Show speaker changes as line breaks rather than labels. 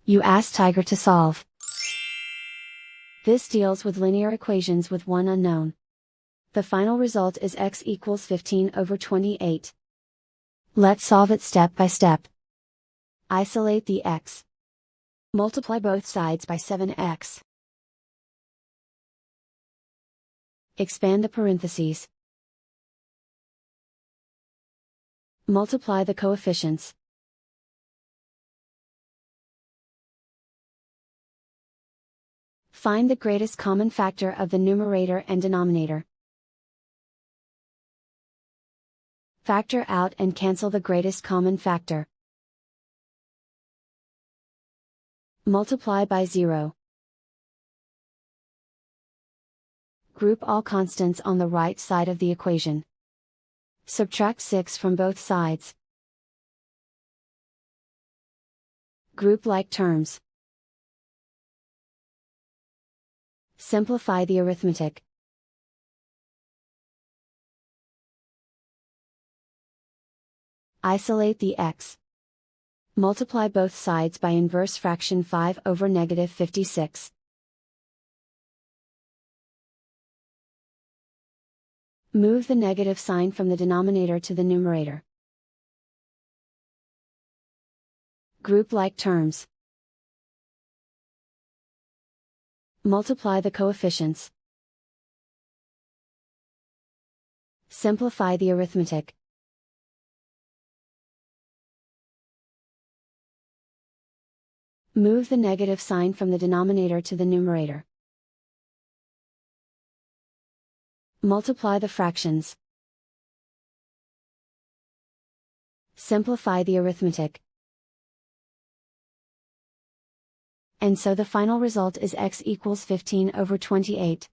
You ask Tiger to solve. This deals with linear equations with one unknown. The final result is x equals 15/28. Let's solve it step by step. Isolate the x. Multiply both sides by 7x. Expand the parentheses. Multiply the coefficients. Find the greatest common factor of the numerator and denominator. Factor out and cancel the greatest common factor. Multiply by 0. Group all constants on the right side of the equation. Subtract 6 from both sides. Group like terms. Simplify the arithmetic. Isolate the x. Multiply both sides by inverse fraction 5/-56. Move the negative sign from the denominator to the numerator. Group like terms. Multiply the coefficients. Simplify the arithmetic. Move the negative sign from the denominator to the numerator. Multiply the fractions. Simplify the arithmetic. And so the final result is x equals 15/28.